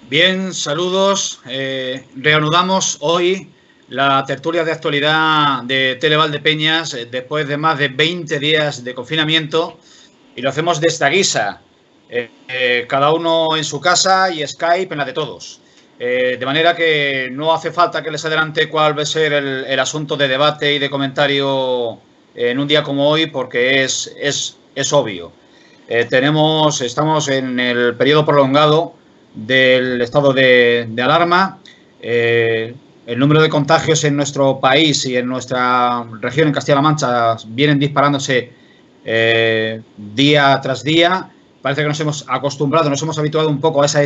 Bien, saludos. Reanudamos hoy la tertulia de actualidad de Televaldepeñas después de más de 20 días de confinamiento y lo hacemos de esta guisa, cada uno en su casa y Skype en la de todos. De manera que no hace falta que les adelante cuál va a ser el asunto de debate y de comentario en un día como hoy porque es obvio. Estamos en el periodo prolongado del estado de alarma. El número de contagios en nuestro país y en nuestra región, en Castilla-La Mancha, vienen disparándose día tras día. Parece que nos hemos acostumbrado, nos hemos habituado un poco a esa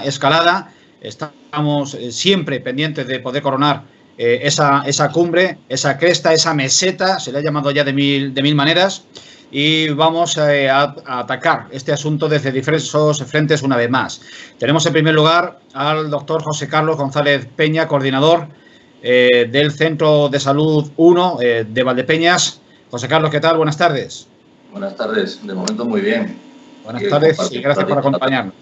escalada. Estamos siempre pendientes de poder coronar esa cumbre, esa cresta, esa meseta, se le ha llamado ya de mil maneras. Y vamos a atacar este asunto desde diversos frentes una vez más. Tenemos en primer lugar al doctor José Carlos González Peña, coordinador del Centro de Salud 1 de Valdepeñas. José Carlos, ¿qué tal? Buenas tardes. Buenas tardes, de momento muy bien. Buenas tardes y gracias por acompañarnos.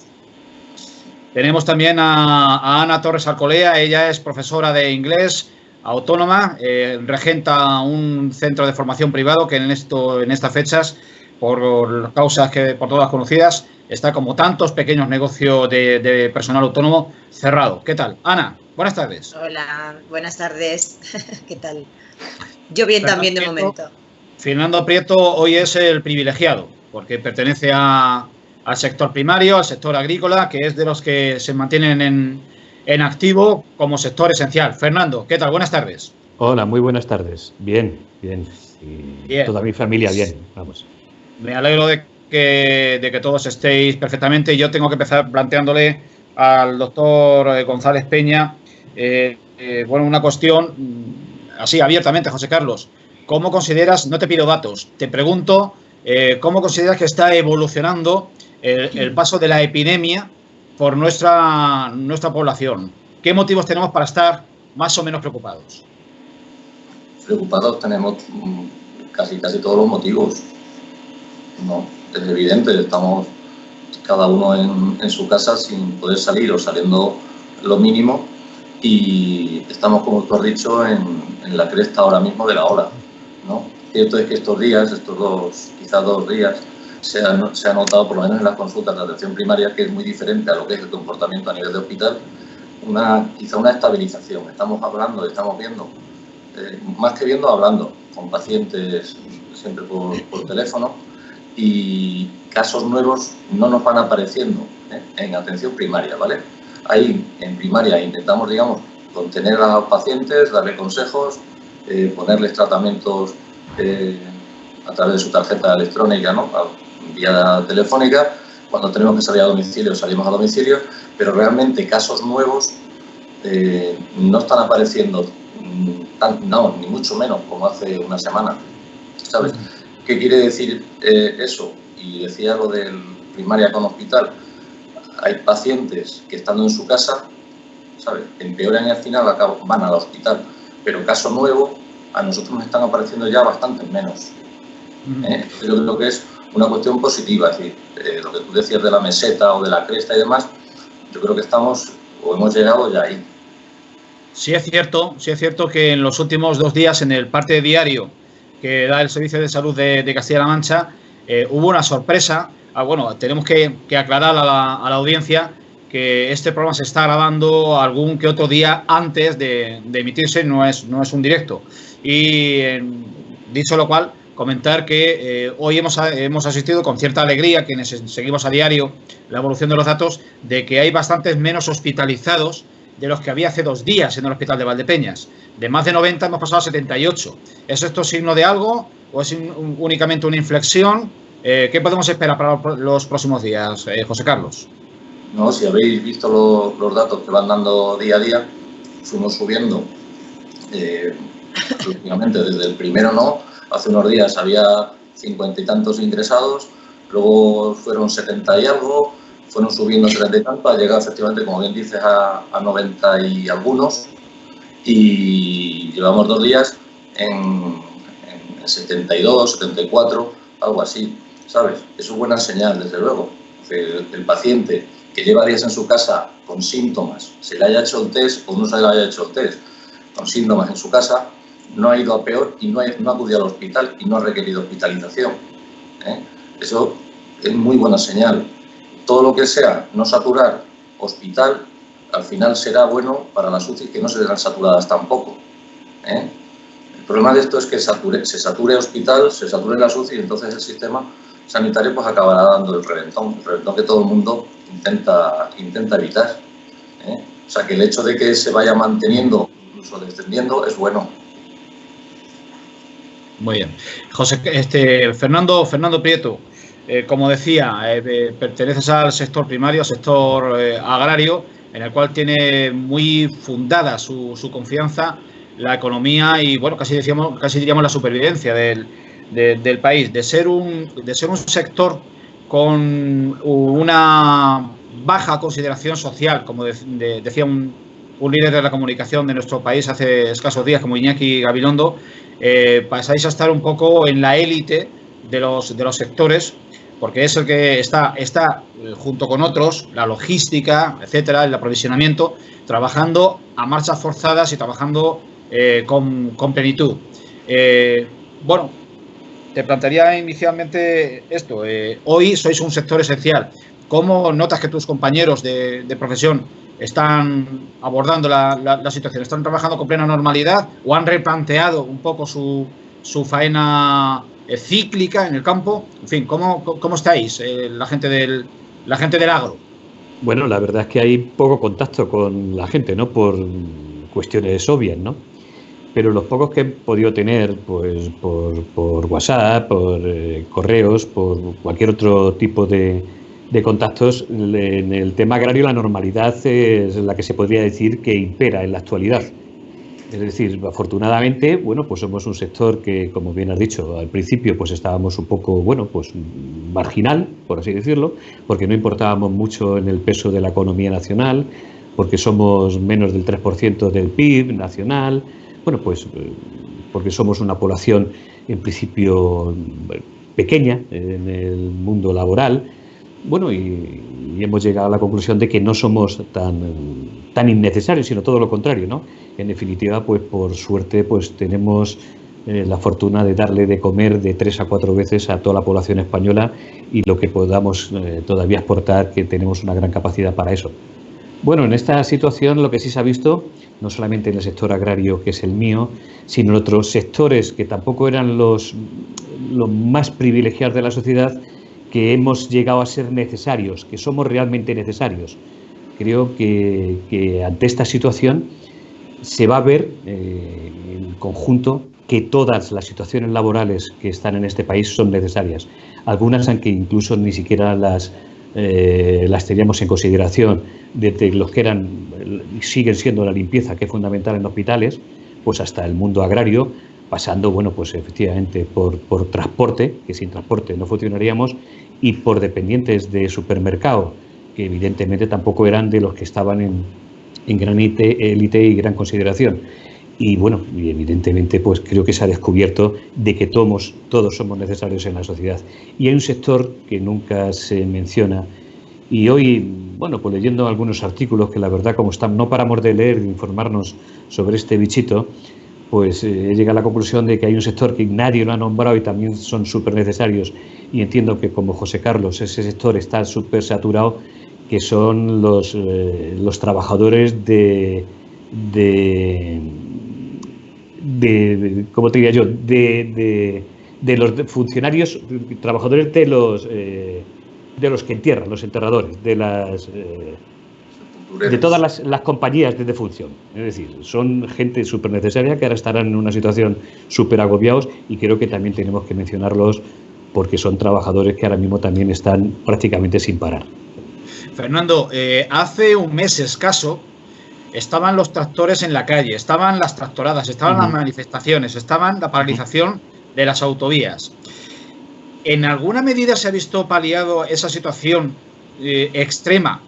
Tenemos también a Ana Torres Alcolea, ella es profesora de inglés, autónoma, regenta un centro de formación privado que en estas fechas, por causas que por todas conocidas, está como tantos pequeños negocios de personal autónomo cerrado. ¿Qué tal? Ana, buenas tardes. Hola, buenas tardes. ¿Qué tal? Yo bien también de momento. Fernando Prieto hoy es el privilegiado porque pertenece al sector primario, al sector agrícola, que es de los que se mantienen en activo como sector esencial. Fernando, ¿qué tal? Buenas tardes. Hola, muy buenas tardes. Bien. Y bien. Toda mi familia bien, vamos. Me alegro de que todos estéis perfectamente. Yo tengo que empezar planteándole al doctor González Peña, una cuestión así abiertamente, José Carlos. ¿Cómo consideras, no te pido datos, te pregunto, cómo consideras que está evolucionando el paso de la epidemia por nuestra población? ¿Qué motivos tenemos para estar más o menos preocupados? Preocupados tenemos casi todos los motivos. No, es evidente, estamos cada uno en su casa sin poder salir o saliendo lo mínimo y estamos, como tú has dicho, en la cresta ahora mismo de la ola, ¿no? Cierto es que quizás 2 días, se ha notado, por lo menos en las consultas de atención primaria, que es muy diferente a lo que es el comportamiento a nivel de hospital, quizá una estabilización. Estamos viendo, más que viendo, hablando con pacientes siempre por teléfono y casos nuevos no nos van apareciendo en atención primaria, ¿vale? Ahí en primaria intentamos, digamos, contener a los pacientes, darle consejos, ponerles tratamientos a través de su tarjeta electrónica, ¿no? Vía telefónica. Cuando tenemos que salir a domicilio, salimos a domicilio, pero realmente casos nuevos no están apareciendo, ni mucho menos como hace una semana, ¿sabes? ¿Qué quiere decir eso? Y decía lo del primaria con hospital. Hay pacientes que estando en su casa, ¿sabes?, empeoran y al final van al hospital, pero caso nuevo a nosotros nos están apareciendo ya bastantes menos. Yo creo que es una cuestión positiva, es decir, lo que tú decías de la meseta o de la cresta y demás, yo creo que estamos o hemos llegado ya ahí. Sí es cierto que en los últimos 2 días en el parte diario que da el Servicio de Salud de Castilla-La Mancha hubo una sorpresa. Tenemos que aclarar a la audiencia que este programa se está grabando algún que otro día antes de emitirse, no es un directo. Y dicho lo cual, comentar que hoy hemos asistido con cierta alegría, quienes seguimos a diario la evolución de los datos, de que hay bastantes menos hospitalizados de los que había hace 2 días en el hospital de Valdepeñas. De más de 90 hemos pasado a 78. ¿Es esto signo de algo o es únicamente una inflexión? ¿Qué podemos esperar para los próximos días, José Carlos? No, si habéis visto los datos que van dando día a día, fuimos subiendo últimamente desde el primero, ¿no? Hace unos días había 50 y tantos ingresados, luego fueron 70 y algo, fueron subiendo 70 y tanto, ha llegado efectivamente, como bien dices, a 90 y algunos, y llevamos 2 días en 72, 74, algo así, ¿sabes? Eso es buena señal, desde luego. El paciente que lleva días en su casa con síntomas, se le haya hecho el test o no se le haya hecho el test, con síntomas en su casa, no ha ido a peor y no ha acudido al hospital y no ha requerido hospitalización. Eso es muy buena señal. Todo lo que sea no saturar hospital, al final será bueno para las UCI que no se verán saturadas tampoco. El problema de esto es que se sature hospital, se sature las UCI y entonces el sistema sanitario pues acabará dando el reventón que todo el mundo intenta evitar. O sea que el hecho de que se vaya manteniendo, incluso descendiendo, es bueno. Muy bien. Fernando Prieto, como decía, perteneces al sector primario, al sector agrario, en el cual tiene muy fundada su confianza la economía y, bueno, casi diríamos la supervivencia del país. De ser un sector con una baja consideración social, como decía un líder de la comunicación de nuestro país hace escasos días, como Iñaki Gabilondo, pasáis a estar un poco en la élite de los sectores, porque es el que está junto con otros, la logística, etcétera, el aprovisionamiento, trabajando a marchas forzadas y trabajando con plenitud. Bueno, te plantearía inicialmente esto. Hoy sois un sector esencial. ¿Cómo notas que tus compañeros de profesión están abordando la situación? ¿Están trabajando con plena normalidad o han replanteado un poco su faena cíclica en el campo? En fin, ¿cómo estáis, la gente del agro? Bueno, la verdad es que hay poco contacto con la gente, ¿no? Por cuestiones obvias, ¿no? Pero los pocos que he podido tener, pues por WhatsApp, por correos, por cualquier otro tipo de contactos, en el tema agrario la normalidad es la que se podría decir que impera en la actualidad. Es decir, afortunadamente, bueno, pues somos un sector que, como bien has dicho, al principio pues estábamos un poco, bueno, pues marginal, por así decirlo, porque no importábamos mucho en el peso de la economía nacional, porque somos menos del 3% del PIB nacional, bueno, pues porque somos una población en principio pequeña en el mundo laboral. Bueno, y hemos llegado a la conclusión de que no somos tan innecesarios, sino todo lo contrario, ¿no? En definitiva, pues por suerte, pues tenemos la fortuna de darle de comer de 3 a 4 veces a toda la población española y lo que podamos todavía exportar, que tenemos una gran capacidad para eso. Bueno, en esta situación lo que sí se ha visto, no solamente en el sector agrario, que es el mío, sino en otros sectores que tampoco eran los más privilegiados de la sociedad, que hemos llegado a ser necesarios, que somos realmente necesarios. Creo que ante esta situación se va a ver en conjunto que todas las situaciones laborales que están en este país son necesarias. Algunas, aunque incluso ni siquiera las teníamos en consideración, desde los que eran y siguen siendo la limpieza, que es fundamental en hospitales, pues hasta el mundo agrario, pasando, bueno, pues efectivamente por transporte, que sin transporte no funcionaríamos, y por dependientes de supermercado, que evidentemente tampoco eran de los que estaban en gran élite y gran consideración. Y bueno, y evidentemente pues creo que se ha descubierto de que todos somos necesarios en la sociedad. Y hay un sector que nunca se menciona, y hoy, bueno, pues leyendo algunos artículos que la verdad, como no paramos de leer, de informarnos sobre este bichito, pues he llegado a la conclusión de que hay un sector que nadie lo ha nombrado y también son súper necesarios, y entiendo que, como José Carlos, ese sector está súper saturado, que son los trabajadores ¿cómo te diría yo? De los funcionarios, trabajadores de los que entierran, los enterradores, de todas las compañías de defunción. Es decir, son gente súper necesaria que ahora estarán en una situación súper agobiados, y creo que también tenemos que mencionarlos porque son trabajadores que ahora mismo también están prácticamente sin parar. Fernando, hace un mes escaso estaban los tractores en la calle, estaban las tractoradas, estaban las manifestaciones, estaban la paralización de las autovías. ¿En alguna medida se ha visto paliado esa situación extrema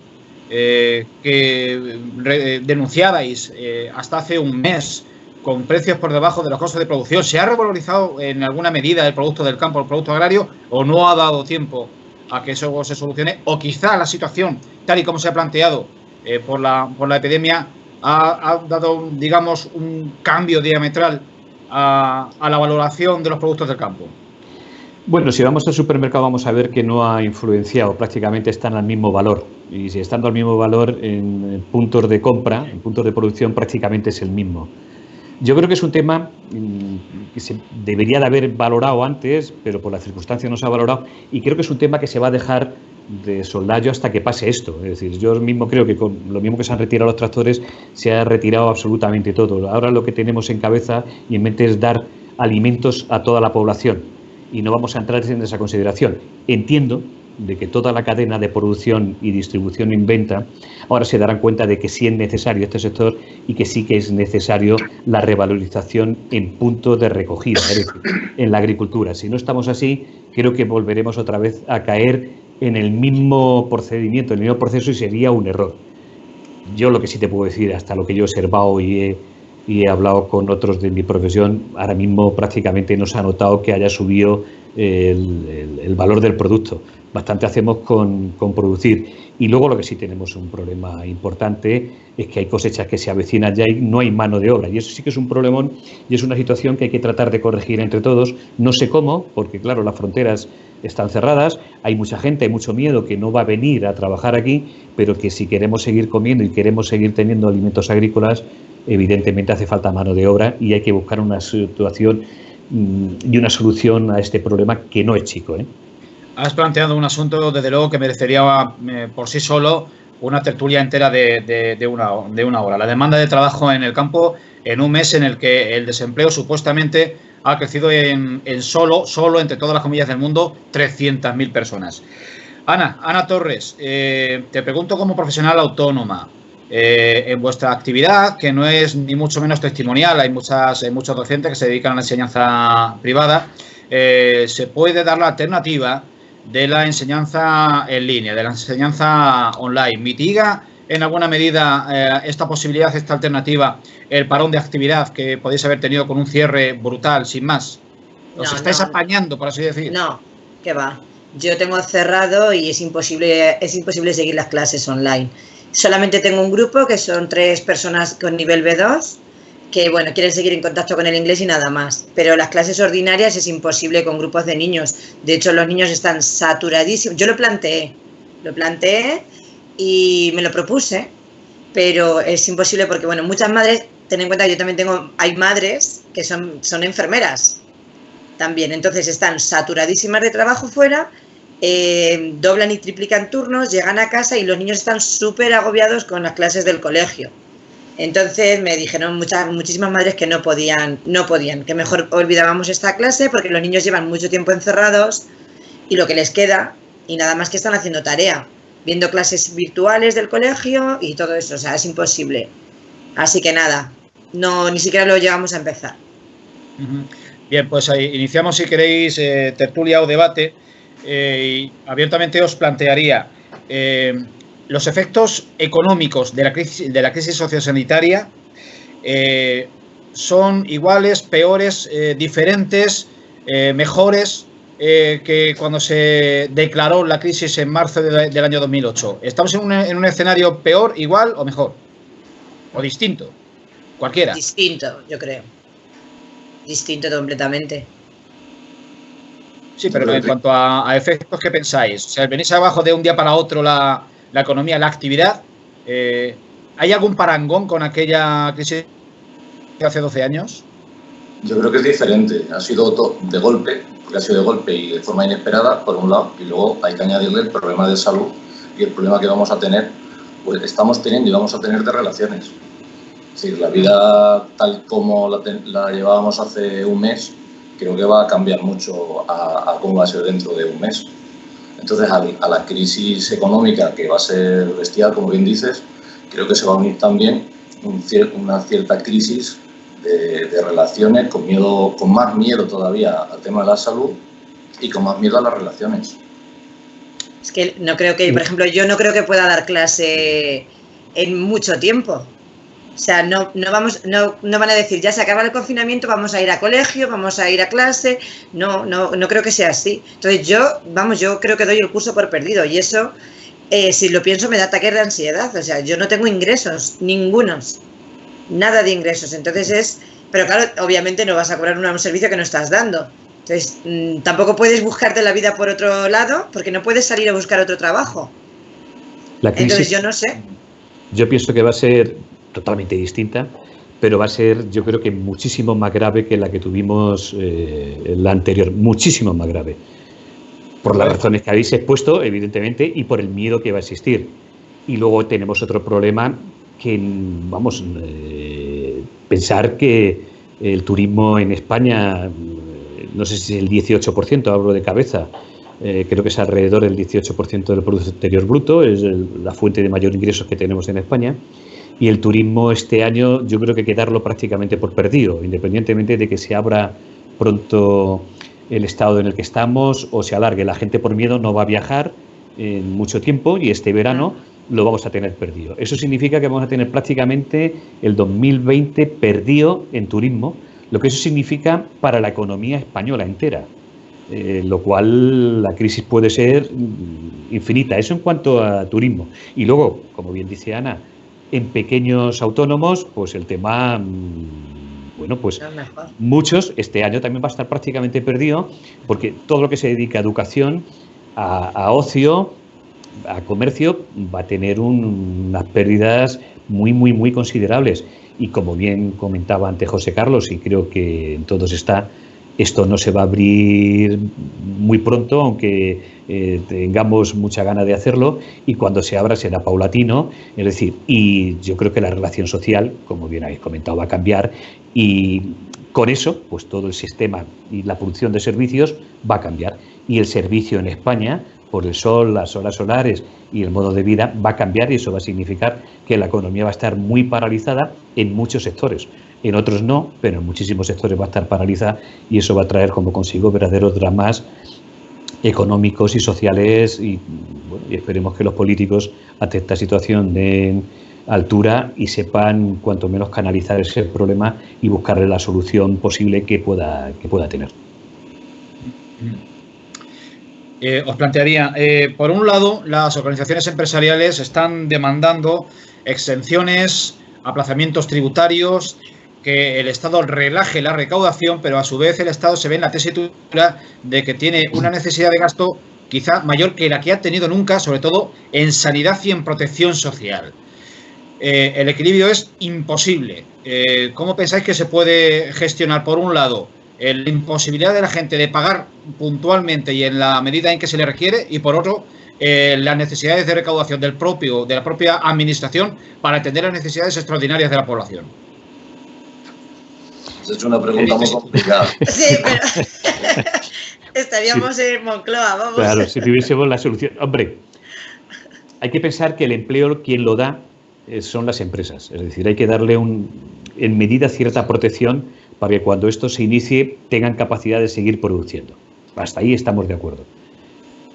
que denunciabais hasta hace un mes, con precios por debajo de los costos de producción? ¿Se ha revalorizado en alguna medida el producto del campo, el producto agrario, o no ha dado tiempo a que eso se solucione, o quizá la situación, tal y como se ha planteado por la epidemia, ha dado, digamos, un cambio diametral a la valoración de los productos del campo. Bueno, si vamos al supermercado vamos a ver que no ha influenciado, prácticamente están al mismo valor. Y si estando al mismo valor en puntos de compra, en puntos de producción, prácticamente es el mismo. Yo creo que es un tema que se debería de haber valorado antes, pero por las circunstancias no se ha valorado, y creo que es un tema que se va a dejar de soslayo hasta que pase esto. Es decir, yo mismo creo que con lo mismo que se han retirado los tractores, se ha retirado absolutamente todo. Ahora lo que tenemos en cabeza y en mente es dar alimentos a toda la población, y no vamos a entrar en esa consideración. Entiendo de que toda la cadena de producción y distribución en venta ahora se darán cuenta de que sí es necesario este sector y que sí que es necesario la revalorización en punto de recogida, es decir, en la agricultura. Si no estamos así, creo que volveremos otra vez a caer en el mismo procedimiento, en el mismo proceso, y sería un error. Yo lo que sí te puedo decir, hasta lo que yo he observado y he hablado con otros de mi profesión, ahora mismo prácticamente no se ha notado que haya subido el valor del producto. Bastante hacemos con producir. Y luego lo que sí tenemos un problema importante es que hay cosechas que se avecinan ya y no hay mano de obra. Y eso sí que es un problemón y es una situación que hay que tratar de corregir entre todos. No sé cómo, porque claro, las fronteras están cerradas, hay mucha gente, hay mucho miedo que no va a venir a trabajar aquí, pero que si queremos seguir comiendo y queremos seguir teniendo alimentos agrícolas, evidentemente hace falta mano de obra y hay que buscar una situación y una solución a este problema que no es chico, ¿eh? Has planteado un asunto, desde luego, que merecería por sí solo una tertulia entera de una hora. La demanda de trabajo en el campo en un mes en el que el desempleo supuestamente ha crecido en solo entre todas las comillas del mundo, 300.000 personas. Ana Torres, te pregunto como profesional autónoma, en vuestra actividad, que no es ni mucho menos testimonial, hay muchos docentes que se dedican a la enseñanza privada, se puede dar la alternativa de la enseñanza en línea, de la enseñanza online. ¿Mitiga en alguna medida esta posibilidad, esta alternativa, el parón de actividad que podéis haber tenido con un cierre brutal, sin más? ¿Os estáis apañando, por así decir? No, que va. Yo tengo cerrado y es imposible seguir las clases online. Solamente tengo un grupo que son 3 personas con nivel B2 que, bueno, quieren seguir en contacto con el inglés y nada más. Pero las clases ordinarias es imposible con grupos de niños. De hecho, los niños están saturadísimos. Yo lo planteé y me lo propuse, pero es imposible porque, bueno, muchas madres, ten en cuenta que yo también hay madres que son enfermeras también. Entonces están saturadísimas de trabajo fuera, doblan y triplican turnos, llegan a casa y los niños están súper agobiados con las clases del colegio. Entonces me dijeron muchísimas madres que no podían, que mejor olvidábamos esta clase porque los niños llevan mucho tiempo encerrados y lo que les queda, y nada más que están haciendo tarea, viendo clases virtuales del colegio y todo eso, o sea, es imposible. Así que nada, ni siquiera lo llegamos a empezar. Bien, pues ahí iniciamos, si queréis, tertulia o debate. Y abiertamente os plantearía los efectos económicos de la crisis sociosanitaria. ¿Son iguales, peores, diferentes, mejores que cuando se declaró la crisis en marzo del año 2008? ¿Estamos en un escenario peor, igual o mejor? ¿O distinto? Cualquiera. Distinto, yo creo. Distinto completamente. Sí, pero en cuanto a efectos, ¿qué pensáis? O sea, ¿venís abajo de un día para otro la economía, la actividad? ¿Hay algún parangón con aquella crisis de hace 12 años? Yo creo que es diferente. Ha sido de golpe, porque ha sido de golpe y de forma inesperada, por un lado, y luego hay que añadirle el problema de salud y el problema que vamos a tener, pues estamos teniendo y vamos a tener de relaciones. Es decir, la vida tal como la llevábamos hace un mes, creo que va a cambiar mucho a cómo va a ser dentro de un mes. Entonces, a la crisis económica, que va a ser bestial, como bien dices, creo que se va a unir también una cierta crisis de relaciones, con más miedo todavía al tema de la salud y con más miedo a las relaciones. Es que no creo que, por ejemplo, yo no creo que pueda dar clase en mucho tiempo. O sea, no van a decir, ya se acaba el confinamiento, vamos a ir a colegio, vamos a ir a clase. No creo que sea así. Entonces yo creo que doy el curso por perdido y eso, si lo pienso, me da ataques de ansiedad. O sea, yo no tengo ingresos, ningunos, nada de ingresos. Entonces pero claro, obviamente no vas a cobrar un servicio que no estás dando. Entonces, tampoco puedes buscarte la vida por otro lado porque no puedes salir a buscar otro trabajo. La crisis, entonces, yo no sé. Yo pienso que va a ser totalmente distinta, pero va a ser, yo creo que muchísimo más grave que la que tuvimos la anterior, muchísimo más grave. Por las razones que habéis expuesto, evidentemente, y por el miedo que va a existir. Y luego tenemos otro problema que, vamos, pensar que el turismo en España, no sé si es el 18%, hablo de cabeza, creo que es alrededor del 18% del Producto Interior Bruto, es la fuente de mayor ingresos que tenemos en España. Y el turismo este año yo creo que hay que darlo prácticamente por perdido, independientemente de que se abra pronto el estado en el que estamos o se alargue. La gente por miedo no va a viajar en mucho tiempo y este verano lo vamos a tener perdido. Eso significa que vamos a tener prácticamente el 2020 perdido en turismo, lo que eso significa para la economía española entera, lo cual la crisis puede ser infinita. Eso en cuanto a turismo. Y luego, como bien dice Ana, en pequeños autónomos, pues el tema, bueno, pues muchos, este año también va a estar prácticamente perdido, porque todo lo que se dedica a educación, a ocio, a comercio, va a tener unas pérdidas muy, muy, muy considerables. Y como bien comentaba antes José Carlos, y creo que en todos está, esto no se va a abrir muy pronto, aunque tengamos mucha gana de hacerlo, y cuando se abra será paulatino. Es decir, y yo creo que la relación social, como bien habéis comentado, va a cambiar, y con eso, pues todo el sistema y la producción de servicios va a cambiar. Y el servicio en España, por el sol, las horas solares y el modo de vida, va a cambiar, y eso va a significar que la economía va a estar muy paralizada en muchos sectores. En otros no, pero en muchísimos sectores va a estar paralizada, y eso va a traer como consigo verdaderos dramas económicos y sociales, y, bueno, y esperemos que los políticos ante esta situación den altura y sepan cuanto menos canalizar ese problema y buscarle la solución posible que pueda tener. Os plantearía, por un lado, las organizaciones empresariales están demandando exenciones, aplazamientos tributarios, que el Estado relaje la recaudación, pero a su vez el Estado se ve en la tesitura de que tiene una necesidad de gasto quizá mayor que la que ha tenido nunca, sobre todo en sanidad y en protección social. El equilibrio es imposible. ¿Cómo pensáis que se puede gestionar, por un lado, la imposibilidad de la gente de pagar puntualmente y en la medida en que se le requiere, y por otro, las necesidades de recaudación de la propia administración para atender las necesidades extraordinarias de la población? Has hecho una pregunta muy complicada. Sí, pero estaríamos en Moncloa, vamos. Claro, si tuviésemos la solución. Hombre, hay que pensar que el empleo, quien lo da, son las empresas. Es decir, hay que darle en medida cierta protección para que cuando esto se inicie tengan capacidad de seguir produciendo. Hasta ahí estamos de acuerdo.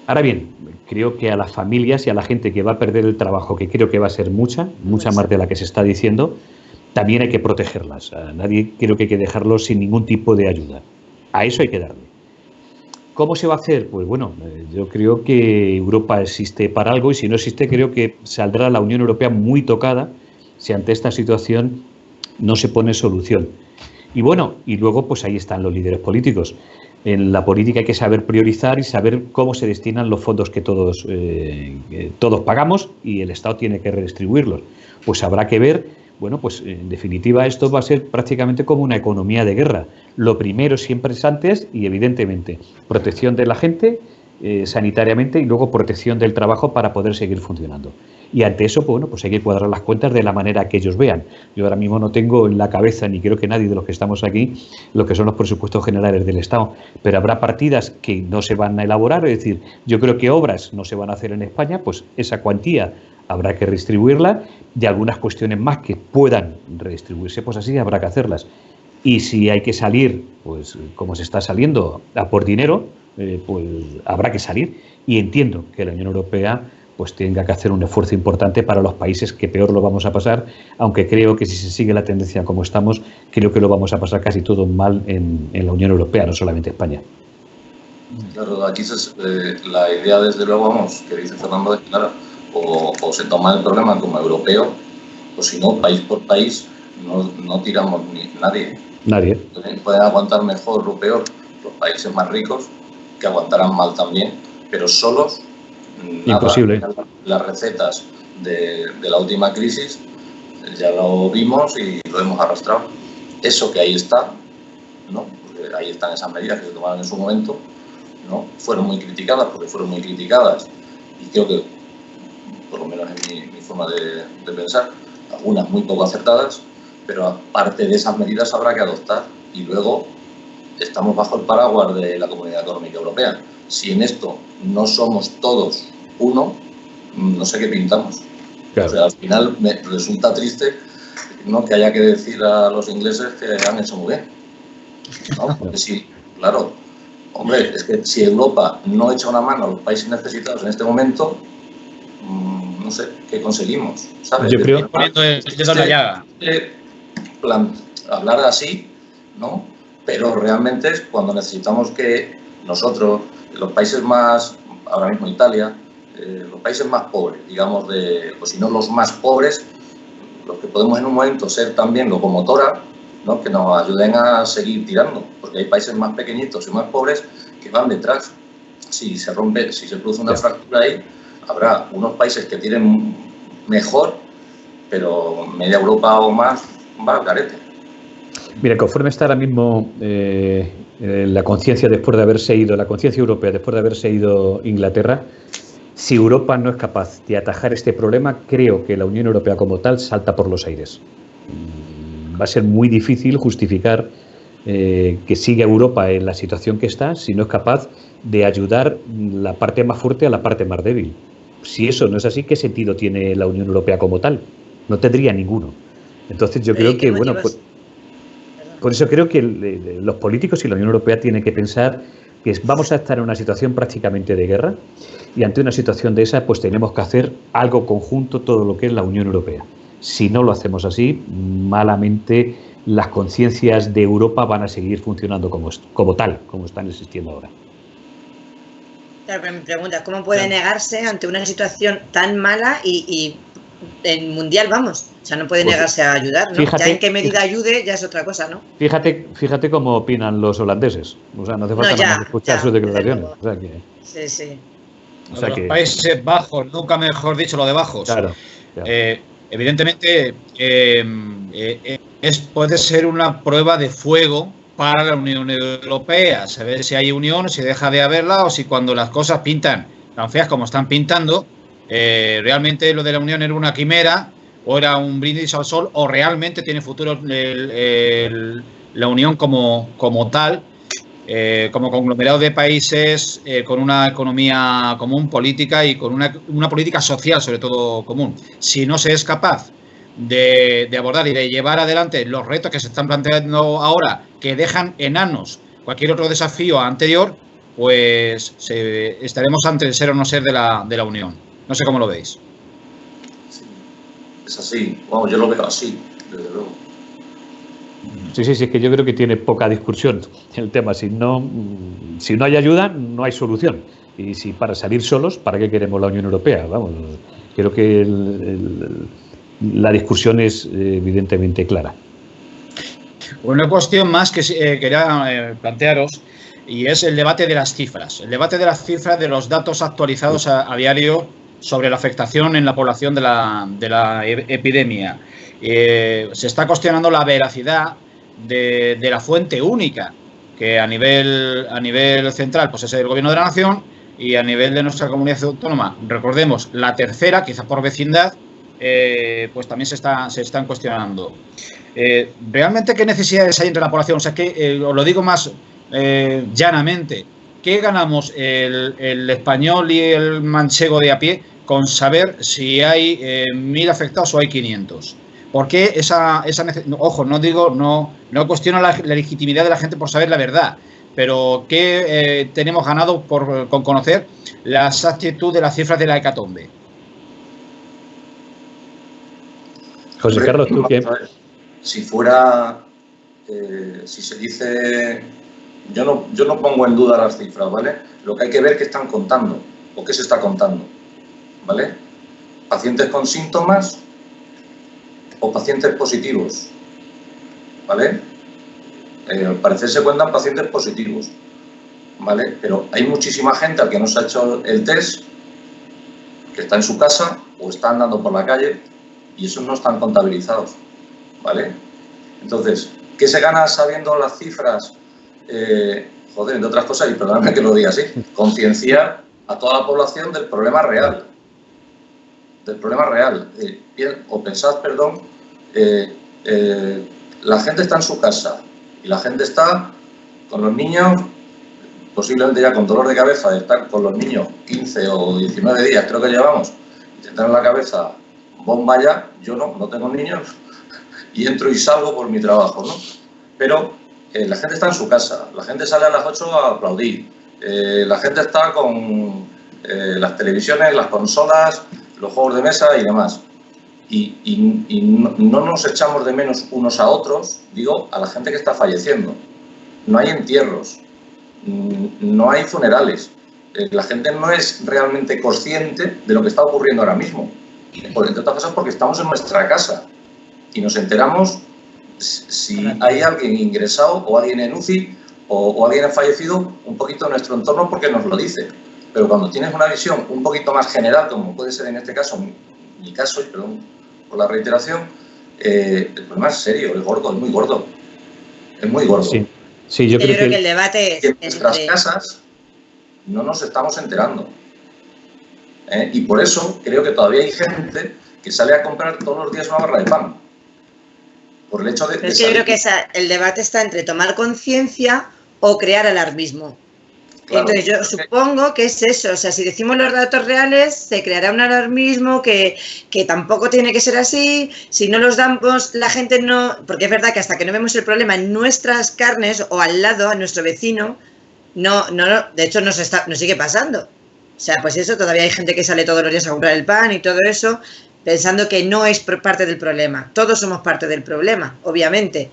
Ahora bien, creo que a las familias y a la gente que va a perder el trabajo, que creo que va a ser mucha más de la que se está diciendo, también hay que protegerlas. A nadie creo que hay que dejarlo sin ningún tipo de ayuda. A eso hay que darle. ¿Cómo se va a hacer? Pues bueno, yo creo que Europa existe para algo, y si no existe, creo que saldrá la Unión Europea muy tocada si ante esta situación no se pone solución. Y bueno, y luego pues ahí están los líderes políticos. En la política hay que saber priorizar y saber cómo se destinan los fondos que todos pagamos, y el Estado tiene que redistribuirlos. Pues habrá que ver. Bueno, pues en definitiva esto va a ser prácticamente como una economía de guerra. Lo primero siempre es antes, y evidentemente protección de la gente sanitariamente, y luego protección del trabajo para poder seguir funcionando. Y ante eso, bueno, pues hay que cuadrar las cuentas de la manera que ellos vean. Yo ahora mismo no tengo en la cabeza, ni creo que nadie de los que estamos aquí, lo que son los presupuestos generales del Estado, pero habrá partidas que no se van a elaborar. Es decir, yo creo que obras no se van a hacer en España, pues esa cuantía habrá que redistribuirla, y algunas cuestiones más que puedan redistribuirse, pues así habrá que hacerlas. Y si hay que salir, pues como se está saliendo, a por dinero, pues habrá que salir. Y entiendo que la Unión Europea pues tenga que hacer un esfuerzo importante para los países que peor lo vamos a pasar, aunque creo que si se sigue la tendencia como estamos, creo que lo vamos a pasar casi todo mal en la Unión Europea, no solamente España. Claro, aquí la idea, desde luego, vamos, que dice Fernando, es clara, o se toma el problema como europeo, o si no, país por país, no tiramos nadie. Nadie. Pueden aguantar mejor o peor los países más ricos, que aguantarán mal también, pero solos, nada. Imposible. Las recetas de la última crisis ya lo vimos y lo hemos arrastrado. Eso que ahí está, ¿no? Porque ahí están esas medidas que se tomaron en su momento, ¿no? Fueron muy criticadas, y creo que, por lo menos en mi forma de pensar, algunas muy poco acertadas, pero aparte de esas medidas habrá que adoptar. Y luego estamos bajo el paraguas de la Comunidad Económica Europea. Si en esto no somos todos uno, no sé qué pintamos. Claro. O sea, al final me resulta triste, ¿no?, que haya que decir a los ingleses que han hecho muy bien, ¿no? Porque sí, claro, hombre, es que si Europa no echa una mano a los países necesitados en este momento, no sé qué conseguimos, ¿sabes? Yo creo hablar así, ¿no? Pero realmente es cuando necesitamos que nosotros, los países más, ahora mismo Italia, los países más pobres, digamos, o si no los más pobres, los que podemos en un momento ser también locomotora, ¿no?, que nos ayuden a seguir tirando, porque hay países más pequeñitos y más pobres que van detrás. Si se produce una fractura ahí, habrá unos países que tienen mejor, pero media Europa o más va al garete. Mira, conforme está ahora mismo la conciencia después de haberse ido, la conciencia europea después de haberse ido Inglaterra, si Europa no es capaz de atajar este problema, creo que la Unión Europea como tal salta por los aires. Va a ser muy difícil justificar que siga Europa en la situación que está si no es capaz de ayudar la parte más fuerte a la parte más débil. Si eso no es así, ¿qué sentido tiene la Unión Europea como tal? No tendría ninguno. Entonces yo creo que, bueno, por eso creo que los políticos y la Unión Europea tienen que pensar que vamos a estar en una situación prácticamente de guerra y ante una situación de esa pues tenemos que hacer algo conjunto todo lo que es la Unión Europea. Si no lo hacemos así, malamente las conciencias de Europa van a seguir funcionando como están existiendo ahora. Claro, pero mi pregunta, ¿cómo puede negarse ante una situación tan mala y en mundial, vamos? O sea, no puede negarse a ayudar, ¿no? Fíjate, ya en qué medida ayude ya es otra cosa, ¿no? Fíjate cómo opinan los holandeses. O sea, no hace falta escuchar sus declaraciones. O sea que, sí. O sea, los Países Bajos, nunca mejor dicho lo de bajos. Claro. Evidentemente, puede ser una prueba de fuego para la Unión Europea. Saber si hay unión, si deja de haberla o si cuando las cosas pintan tan feas como están pintando, realmente lo de la unión era una quimera o era un brindis al sol o realmente tiene futuro la unión como tal, como conglomerado de países con una economía común, política y con una política social sobre todo común. Si no se es capaz de abordar y de llevar adelante los retos que se están planteando ahora, que dejan enanos cualquier otro desafío anterior, pues estaremos ante el ser o no ser de la Unión. No sé cómo lo veis. Sí, es así. Vamos, yo lo veo así, desde luego. Sí, es que yo creo que tiene poca discusión el tema. Si no hay ayuda, no hay solución. Y si para salir solos, ¿para qué queremos la Unión Europea? Vamos, creo que la discusión es evidentemente clara. Una cuestión más que quería plantearos y es el debate de las cifras. El debate de las cifras de los datos actualizados a diario sobre la afectación en la población de la epidemia. Se está cuestionando la veracidad de la fuente única, que a nivel central pues es el Gobierno de la Nación y a nivel de nuestra comunidad autónoma, recordemos, la tercera, quizá por vecindad, pues también se están cuestionando. ¿Realmente qué necesidades hay entre la población? O sea, que os lo digo más llanamente, ¿qué ganamos el español y el manchego de a pie con saber si hay 1.000 afectados o hay 500? ¿Por qué esa ojo, no cuestiono la legitimidad de la gente por saber la verdad, pero ¿qué tenemos ganado con conocer la exactitud de las cifras de la hecatombe? José Carlos, ¿tú qué? Si fuera, si se dice, yo no pongo en duda las cifras, ¿vale? Lo que hay que ver es qué están contando o qué se está contando, ¿vale? Pacientes con síntomas o pacientes positivos, ¿vale? Al parecer se cuentan pacientes positivos, ¿vale? Pero hay muchísima gente al que no se ha hecho el test, que está en su casa o está andando por la calle y esos no están contabilizados, ¿vale? Entonces, ¿qué se gana sabiendo las cifras? Joder, entre otras cosas, y perdóname que lo diga así, concienciar a toda la población del problema real. Del problema real. Pensad, perdón, la gente está en su casa y la gente está con los niños, posiblemente ya con dolor de cabeza de estar con los niños 15 o 19 días, creo que llevamos, y tendrán en la cabeza bomba ya. Yo no tengo niños y entro y salgo por mi trabajo, ¿no? Pero la gente está en su casa, la gente sale a las 8 a aplaudir, la gente está con las televisiones, las consolas, los juegos de mesa y demás. Y no nos echamos de menos unos a otros, digo, a la gente que está falleciendo. No hay entierros, no hay funerales. La gente no es realmente consciente de lo que está ocurriendo ahora mismo. Entre otras cosas porque estamos en nuestra casa y nos enteramos si hay alguien ingresado o alguien en UCI o alguien ha fallecido un poquito en nuestro entorno porque nos lo dice. Pero cuando tienes una visión un poquito más general, como puede ser en este caso, mi caso, y perdón por la reiteración, el problema es serio, es gordo, es muy gordo. Es muy gordo. Sí, sí, yo creo que el debate es en nuestras casas no nos estamos enterando. Y por eso creo que todavía hay gente que sale a comprar todos los días una barra de pan. Por el hecho de... Es que yo creo que el debate está entre tomar conciencia o crear alarmismo. Claro, entonces yo supongo que es eso, o sea, si decimos los datos reales se creará un alarmismo que tampoco tiene que ser así, si no los damos la gente no, porque es verdad que hasta que no vemos el problema en nuestras carnes o al lado, a nuestro vecino, no, de hecho nos sigue pasando. O sea, pues eso, todavía hay gente que sale todos los días a comprar el pan y todo eso, pensando que no es parte del problema. Todos somos parte del problema, obviamente.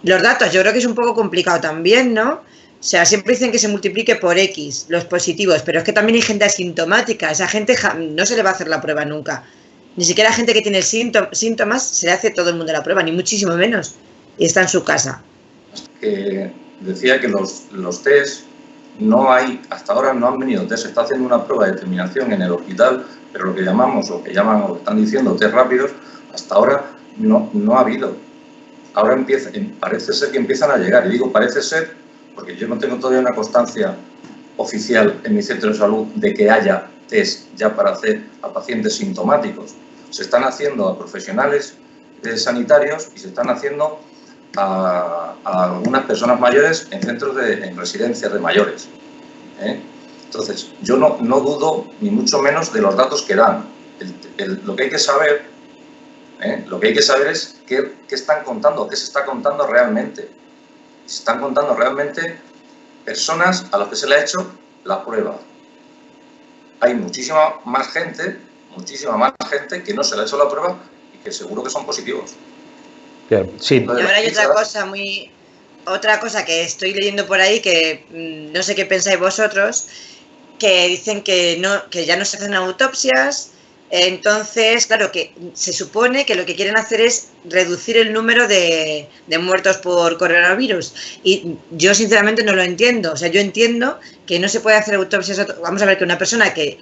Los datos yo creo que es un poco complicado también, ¿no? O sea, siempre dicen que se multiplique por X los positivos, pero es que también hay gente asintomática. Esa gente no se le va a hacer la prueba nunca. Ni siquiera gente que tiene síntomas se le hace todo el mundo la prueba, ni muchísimo menos. Y está en su casa. Decía que los test no hay, hasta ahora no han venido test. Se está haciendo una prueba de determinación en el hospital, pero lo que llamamos, o que llaman, o están diciendo test rápidos, hasta ahora no ha habido. Ahora parece ser que empiezan a llegar. Y digo parece ser porque yo no tengo todavía una constancia oficial en mi centro de salud de que haya test ya para hacer a pacientes sintomáticos. Se están haciendo a profesionales sanitarios y se están haciendo a algunas personas mayores en residencias de mayores. Entonces, yo no dudo ni mucho menos de los datos que dan. Lo que hay que saber, es qué están contando, qué se está contando realmente. Se están contando realmente personas a las que se le ha hecho la prueba. Hay muchísima más gente que no se le ha hecho la prueba y que seguro que son positivos. Claro, sí. Y ahora hay otra cosa que estoy leyendo por ahí que no sé qué pensáis vosotros, que dicen que ya no se hacen autopsias. Entonces, claro, que se supone que lo que quieren hacer es reducir el número de muertos por coronavirus. Y yo, sinceramente, no lo entiendo. O sea, yo entiendo que no se puede hacer autopsias. Vamos a ver, que una persona que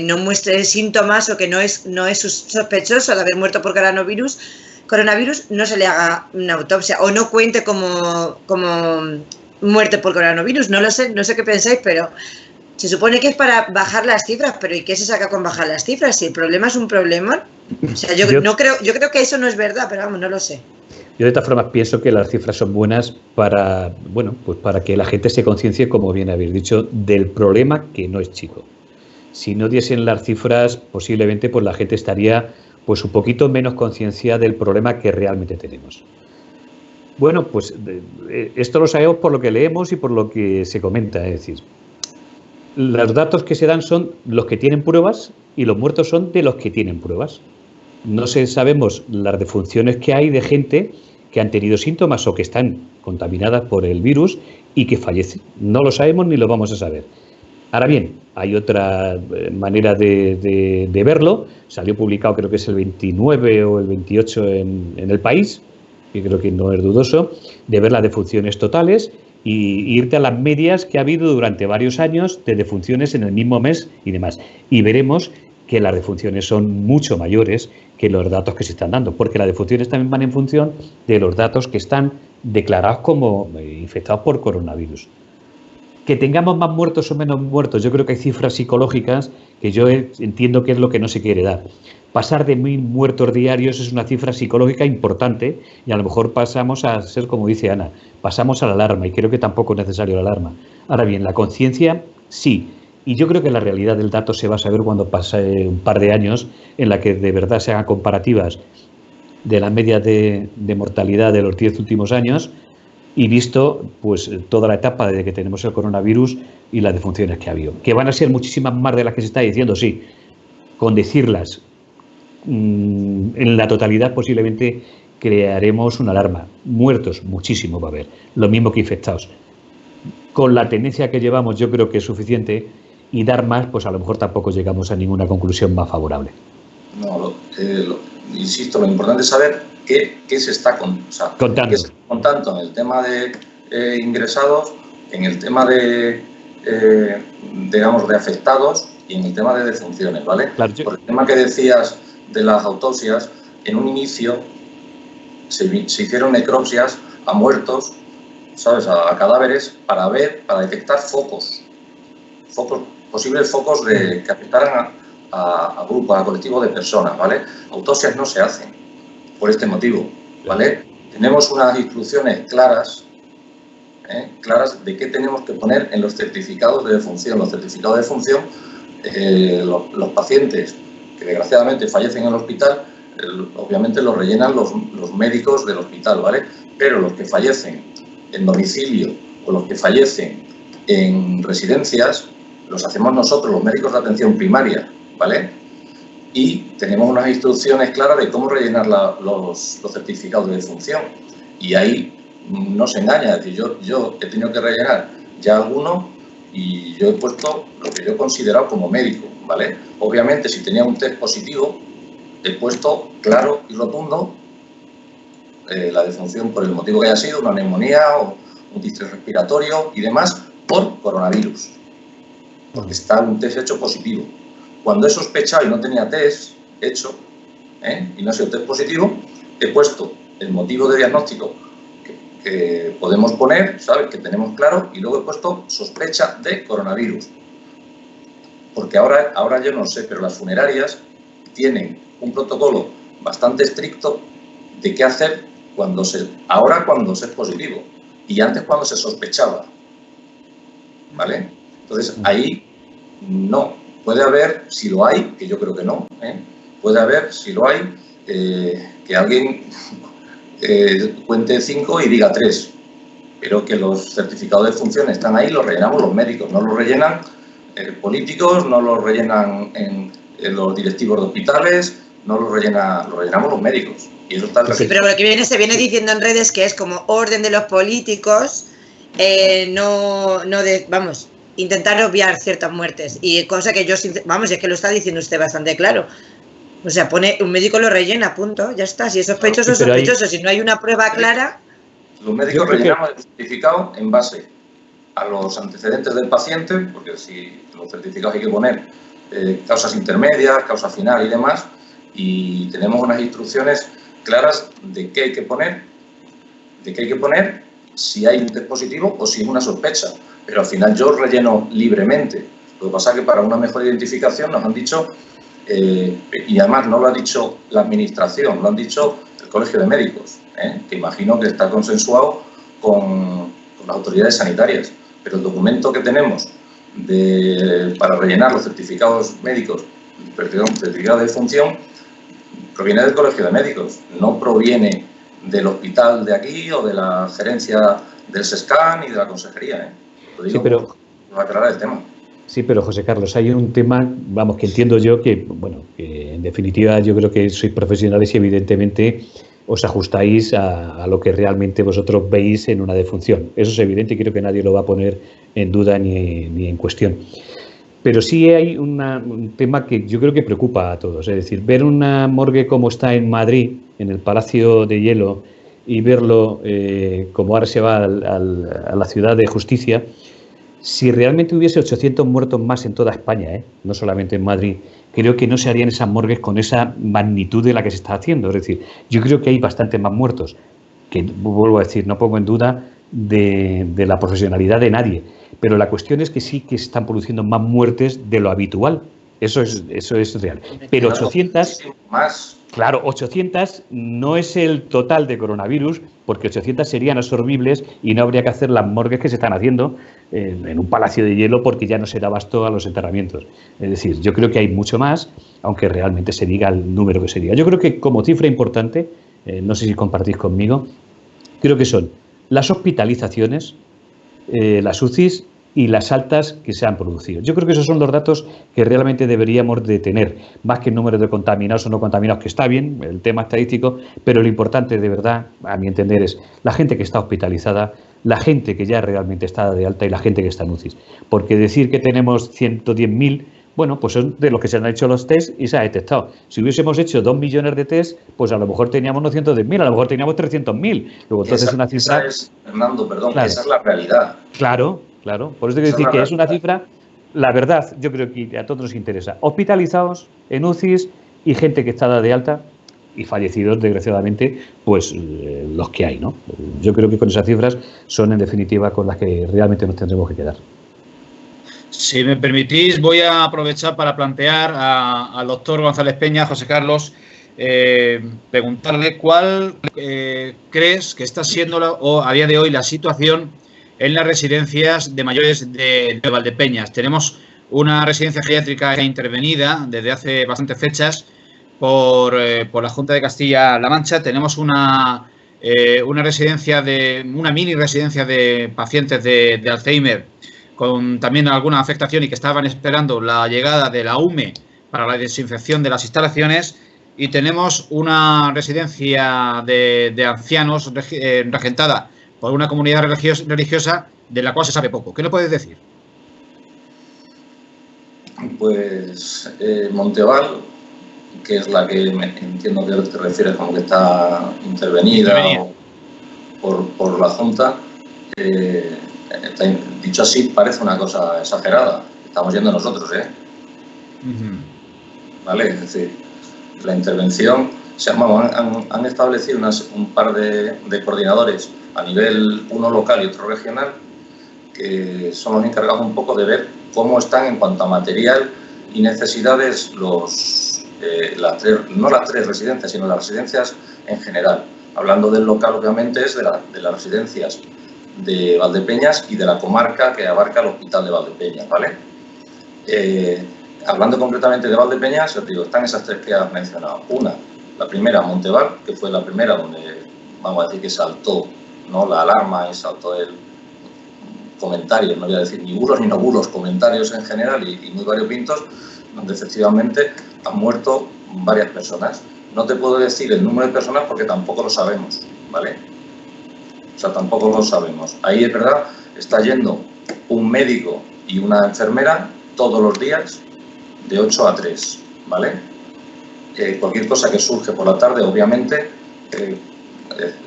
no muestre síntomas o que no es sospechoso de haber muerto por coronavirus, no se le haga una autopsia o no cuente como muerte por coronavirus. No lo sé, no sé qué pensáis, pero... Se supone que es para bajar las cifras, pero ¿y qué se saca con bajar las cifras? Si el problema es un problema, o sea, yo creo que eso no es verdad, pero vamos, no lo sé. Yo de esta forma pienso que las cifras son buenas para que la gente se conciencie, como bien habéis dicho, del problema que no es chico. Si no diesen las cifras, posiblemente pues la gente estaría pues un poquito menos conciencia del problema que realmente tenemos. Bueno, pues esto lo sabemos por lo que leemos y por lo que se comenta, es decir, los datos que se dan son los que tienen pruebas y los muertos son de los que tienen pruebas. no sabemos las defunciones que hay de gente que han tenido síntomas o que están contaminadas por el virus y que fallecen. No lo sabemos ni lo vamos a saber. Ahora bien, hay otra manera de verlo. Salió publicado, creo que es el 29 o el 28 en El País, que creo que no es dudoso, de ver las defunciones totales y irte a las medias que ha habido durante varios años de defunciones en el mismo mes y demás. Y veremos que las defunciones son mucho mayores que los datos que se están dando, porque las defunciones también van en función de los datos que están declarados como infectados por coronavirus. Que tengamos más muertos o menos muertos, yo creo que hay cifras psicológicas que yo entiendo que es lo que no se quiere dar. Pasar de 1000 muertos diarios es una cifra psicológica importante y a lo mejor pasamos a ser, como dice Ana, pasamos a la alarma y creo que tampoco es necesario la alarma. Ahora bien, la conciencia sí, y yo creo que la realidad del dato se va a saber cuando pase un par de años en la que de verdad se hagan comparativas de las medias de mortalidad de los 10 últimos años y visto pues toda la etapa desde que tenemos el coronavirus y las defunciones que ha habido. Que van a ser muchísimas más de las que se está diciendo, sí. Con decirlas en la totalidad posiblemente crearemos una alarma. Muertos, muchísimo va a haber. Lo mismo que infectados. Con la tendencia que llevamos yo creo que es suficiente y dar más, pues a lo mejor tampoco llegamos a ninguna conclusión más favorable. No, insisto, lo importante es saber qué se está contando. Qué se está contando en el tema de ingresados, en el tema de, digamos, de afectados y en el tema de defunciones, ¿vale? Claro, por el tema que decías de las autopsias, en un inicio se hicieron necropsias a muertos, ¿sabes?, a cadáveres para detectar posibles focos que afectaran a grupos, a colectivos de personas, ¿vale? Autopsias no se hacen por este motivo, ¿vale? Tenemos unas instrucciones claras de qué tenemos que poner en los certificados de defunción. Los certificados de defunción, los pacientes que desgraciadamente fallecen en el hospital, obviamente los rellenan los médicos del hospital, ¿vale? Pero los que fallecen en domicilio o los que fallecen en residencias, los hacemos nosotros, los médicos de atención primaria, ¿vale? Y tenemos unas instrucciones claras de cómo rellenar los certificados de defunción. Y ahí no se engaña, es decir, yo he tenido que rellenar ya alguno y yo he puesto lo que yo he considerado como médico, ¿vale? Obviamente, si tenía un test positivo, he puesto claro y rotundo la defunción por el motivo que haya sido, una neumonía o un distrés respiratorio y demás, por coronavirus, porque está un test hecho positivo. Cuando he sospechado y no tenía test hecho, y no ha sido test positivo, he puesto el motivo de diagnóstico que podemos poner, ¿sabes?, que tenemos claro, y luego he puesto sospecha de coronavirus. Porque ahora yo no sé, pero las funerarias tienen un protocolo bastante estricto de qué hacer cuando se es positivo y antes cuando se sospechaba, ¿vale? Entonces ahí no. Puede haber, si lo hay, que yo creo que no, puede haber, si lo hay, que alguien cuente 5 y diga 3, pero que los certificados de defunción están ahí, los rellenamos los médicos, no los rellenan políticos, no los rellenan en los directivos de hospitales, los rellenamos los médicos. Y eso está sí, pero lo que se viene diciendo en redes que es como orden de los políticos, intentar obviar ciertas muertes, y cosa que yo, es que lo está diciendo usted bastante claro. O sea, un médico lo rellena, punto, ya está. Si es sospechoso, es sospechoso. Si no hay una prueba clara... Los médicos rellenamos el certificado en base a los antecedentes del paciente, porque si los certificados hay que poner causas intermedias, causa final y demás, y tenemos unas instrucciones claras de qué hay que poner, si hay un test positivo o si es una sospecha. Pero al final yo relleno libremente. Lo que pasa es que para una mejor identificación nos han dicho, y además no lo ha dicho la administración, lo han dicho el Colegio de Médicos, que imagino que está consensuado con las autoridades sanitarias. Pero el documento que tenemos para rellenar los certificados médicos, certificado de defunción, proviene del Colegio de Médicos, no proviene del hospital de aquí o de la gerencia del SESCAN ni de la consejería. Lo digo, sí, pero va a aclarar el tema. Sí, pero José Carlos, hay un tema, que entiendo yo que, que en definitiva, yo creo que sois profesionales y evidentemente os ajustáis a lo que realmente vosotros veis en una defunción. Eso es evidente y creo que nadie lo va a poner en duda ni en cuestión. Pero sí hay un tema que yo creo que preocupa a todos. Es decir, ver una morgue como está en Madrid, en el Palacio de Hielo, y verlo como ahora se va a la Ciudad de Justicia, si realmente hubiese 800 muertos más en toda España, no solamente en Madrid, creo que no se harían esas morgues con esa magnitud de la que se está haciendo. Es decir, yo creo que hay bastantes más muertos, que vuelvo a decir, no pongo en duda de la profesionalidad de nadie, pero la cuestión es que sí que se están produciendo más muertes de lo habitual. Eso es real. Pero 800 más. Claro, 800 no es el total de coronavirus, porque 800 serían absorbibles y no habría que hacer las morgues que se están haciendo en un palacio de hielo, porque ya no se da abasto a los enterramientos. Es decir, yo creo que hay mucho más, aunque realmente se diga el número que se diga. Yo creo que como cifra importante, no sé si compartís conmigo, creo que son las hospitalizaciones, las UCIs y las altas que se han producido. Yo creo que esos son los datos que realmente deberíamos de tener, más que el número de contaminados o no contaminados, que está bien, el tema estadístico, pero lo importante de verdad, a mi entender, es la gente que está hospitalizada, la gente que ya realmente está de alta y la gente que está en UCIs. Porque decir que tenemos 110.000, bueno, pues son de los que se han hecho los test y se ha detectado. Si hubiésemos hecho 2 millones de test, pues a lo mejor teníamos no 110.000, a lo mejor teníamos 300.000. Luego, entonces una cifra... Esa es, Fernando, perdón, claro, esa es la realidad. Claro. Por eso quiero decir que es una cifra, la verdad, yo creo que a todos nos interesa. Hospitalizados en UCIs y gente que está de alta y fallecidos, desgraciadamente, pues los que hay, ¿no? Yo creo que con esas cifras son, en definitiva, con las que realmente nos tendremos que quedar. Si me permitís, voy a aprovechar para plantear al doctor González Peña, José Carlos, preguntarle cuál crees que está siendo a día de hoy la situación en las residencias de mayores de Valdepeñas. Tenemos una residencia geriátrica intervenida desde hace bastantes fechas por la Junta de Castilla-La Mancha. Tenemos una residencia una mini residencia de pacientes de Alzheimer con también alguna afectación y que estaban esperando la llegada de la UME para la desinfección de las instalaciones. Y tenemos una residencia de ancianos regentada por una comunidad religiosa de la cual se sabe poco. ¿Qué le puedes decir? Pues Monteval, que es la que entiendo que te refieres como que está intervenida por la Junta, dicho así parece una cosa exagerada. Estamos yendo nosotros, ¿Vale? Es decir, la intervención, han establecido un par de coordinadores a nivel uno local y otro regional, que son los encargados un poco de ver cómo están en cuanto a material y necesidades no las tres residencias, sino las residencias en general. Hablando del local, obviamente, es de las residencias de Valdepeñas y de la comarca que abarca el hospital de Valdepeñas, ¿vale? Hablando concretamente de Valdepeñas, os digo, están esas tres que has mencionado. La primera, Monteval, que fue la primera donde, vamos a decir, que saltó, ¿no?, la alarma y saltó el comentarios, no voy a decir ni bulos ni no bulos, comentarios en general y muy variopintos, donde efectivamente han muerto varias personas. No te puedo decir el número de personas porque tampoco lo sabemos, ¿vale? O sea, tampoco lo sabemos. Ahí es verdad, está yendo un médico y una enfermera todos los días de 8 a 3, ¿vale? Cualquier cosa que surge por la tarde, obviamente,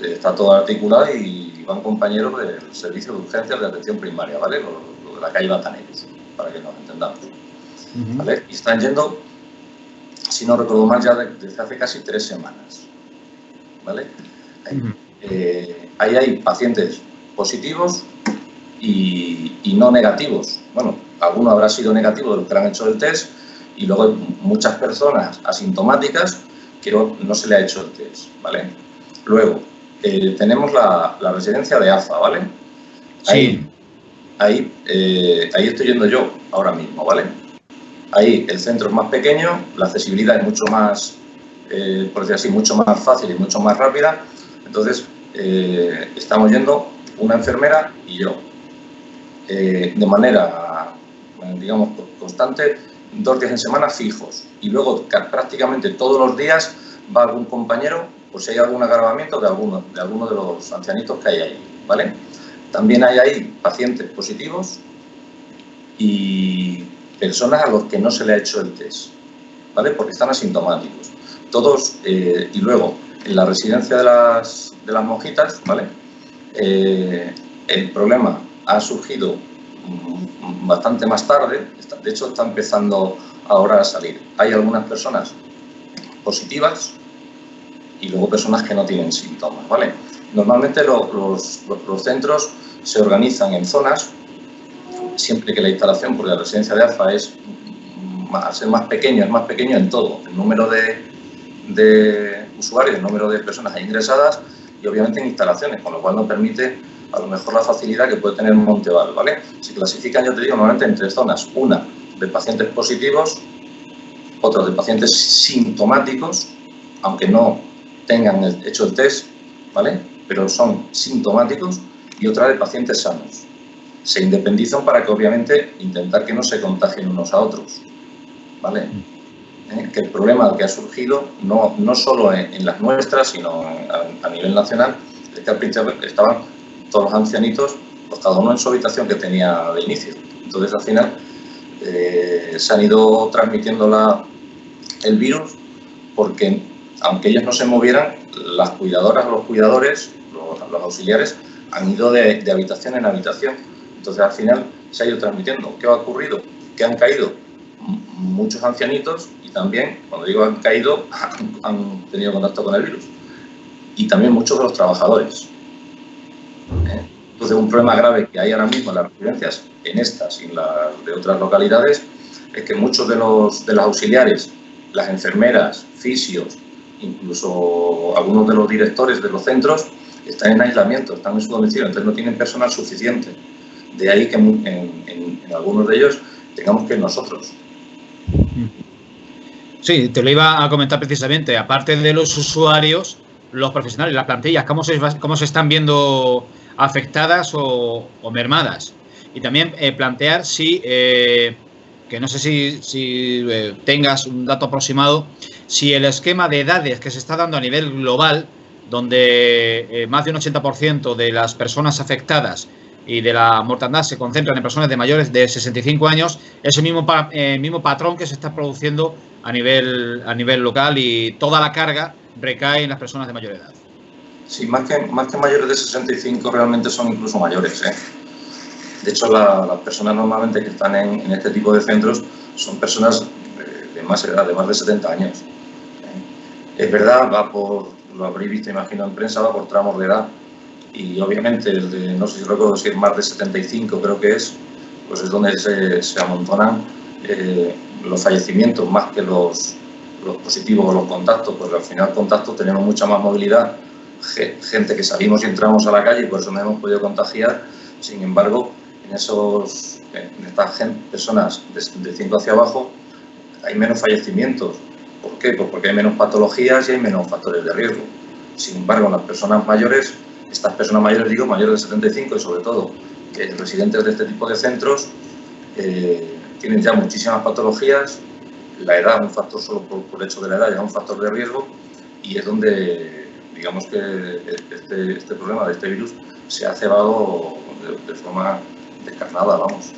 está todo articulado y van compañeros del servicio de urgencias de atención primaria, ¿vale? Lo de la calle Batanet, para que nos entendamos, ¿vale? Y están yendo, si no recuerdo mal, ya desde hace casi 3 semanas, ¿vale? Ahí hay pacientes positivos y no negativos. Bueno, alguno habrá sido negativo de los que han hecho el test y luego hay muchas personas asintomáticas que no se le ha hecho el test, ¿vale? Luego, tenemos la residencia de AFA, ¿vale? Sí. Ahí estoy yendo yo ahora mismo, ¿vale? Ahí el centro es más pequeño, la accesibilidad es mucho más, por decir así, mucho más fácil y mucho más rápida. Entonces, estamos yendo una enfermera y yo. De manera, digamos, constante, 2 días en semana fijos y luego prácticamente todos los días va algún compañero por si hay algún agravamiento de alguno de los ancianitos que hay ahí, ¿vale? También hay ahí pacientes positivos y personas a los que no se le ha hecho el test, ¿vale? Porque están asintomáticos. Todos, y luego, en la residencia de las monjitas, ¿vale? El problema ha surgido bastante más tarde, de hecho está empezando ahora a salir. Hay algunas personas positivas y luego personas que no tienen síntomas, ¿vale? Normalmente los centros se organizan en zonas, siempre que la instalación, porque la residencia de AFA es, al ser más pequeño, es más pequeño en todo, el número de usuarios, el número de personas ingresadas y obviamente en instalaciones, con lo cual no permite a lo mejor la facilidad que puede tener Monteval, ¿vale? Se clasifican, yo te digo, normalmente en 3 zonas, una de pacientes positivos, otra de pacientes sintomáticos, aunque no tengan hecho el test, ¿vale? Pero son sintomáticos, y otra de pacientes sanos. Se independizan para que obviamente intentar que no se contagien unos a otros, ¿vale? Que el problema que ha surgido, no solo en las nuestras, sino a nivel nacional, es que al principio estaban todos los ancianitos, pues cada uno en su habitación que tenía de inicio. Entonces, al final, se han ido transmitiendo el virus porque, aunque ellos no se movieran, las cuidadoras o los cuidadores, los auxiliares, han ido de habitación en habitación. Entonces, al final, se ha ido transmitiendo. ¿Qué ha ocurrido? Que han caído muchos ancianitos y también, cuando digo han caído, han tenido contacto con el virus. Y también muchos de los trabajadores. Entonces, un problema grave que hay ahora mismo en las residencias, en estas y en las de otras localidades, es que muchos de los auxiliares, las enfermeras, fisios, incluso algunos de los directores de los centros, están en aislamiento, están en su domicilio, entonces no tienen personal suficiente. De ahí que en algunos de ellos tengamos que ir nosotros. Sí, te lo iba a comentar precisamente. Aparte de los usuarios, los profesionales, las plantillas, ¿cómo se están viendo afectadas o mermadas? Y también plantear si, que no sé si tengas un dato aproximado, si el esquema de edades que se está dando a nivel global, donde más de un 80% de las personas afectadas y de la mortandad se concentran en personas de mayores de 65 años, es el mismo patrón que se está produciendo a nivel local y toda la carga recae en las personas de mayor edad. Sí, más que mayores de 65 realmente son incluso mayores, ¿eh? De hecho, las personas normalmente que están en este tipo de centros son personas de más edad, de más de 70 años. Es verdad, lo habréis visto, imagino, en prensa, va por tramos de edad. Y obviamente, no sé si recuerdo si es más de 75, creo que es, pues es donde se amontonan los fallecimientos más que los positivos o los contactos, porque al final contactos tenemos mucha más movilidad, gente que salimos y entramos a la calle y por eso no hemos podido contagiar. Sin embargo, en estas personas de 5 hacia abajo hay menos fallecimientos. ¿Por qué? Pues porque hay menos patologías y hay menos factores de riesgo. Sin embargo, las personas mayores, estas personas mayores, digo, mayores de 75 y sobre todo que residentes de este tipo de centros, tienen ya muchísimas patologías. La edad, un factor solo por hecho de la edad, ya es un factor de riesgo y es donde, digamos que este problema de este virus se ha cebado de forma descarnada, vamos.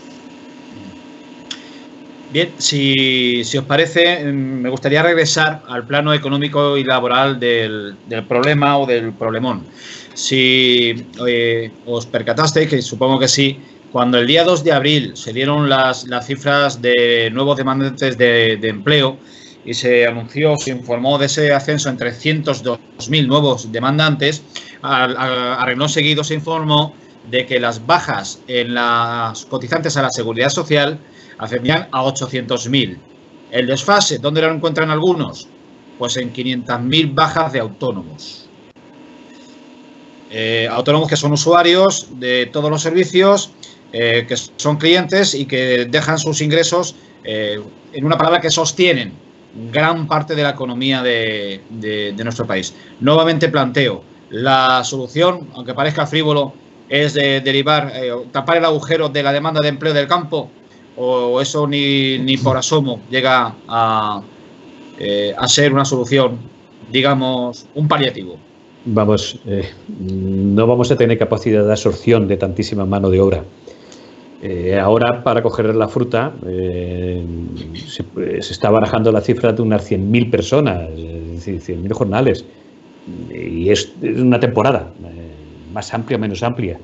Bien, si os parece, me gustaría regresar al plano económico y laboral del problema o del problemón. Si os percatasteis, que supongo que sí, cuando el día 2 de abril se dieron las cifras de nuevos demandantes de empleo y se informó de ese ascenso en 302.000 nuevos demandantes, a renglón seguido se informó de que las bajas en las cotizantes a la Seguridad Social ascendían a 800.000. El desfase, ¿dónde lo encuentran algunos? Pues en 500.000 bajas de autónomos. Autónomos que son usuarios de todos los servicios, que son clientes y que dejan sus ingresos, en una palabra, que sostienen gran parte de la economía de nuestro país. Nuevamente planteo, la solución, aunque parezca frívolo, es de tapar el agujero de la demanda de empleo del campo, o eso ni por asomo llega a ser una solución, digamos, un paliativo? Vamos, no vamos a tener capacidad de absorción de tantísima mano de obra. Ahora, para coger la fruta, se está barajando la cifra de unas 100.000 personas, es decir, 100.000 jornales. Y es una temporada, más amplia o menos amplia.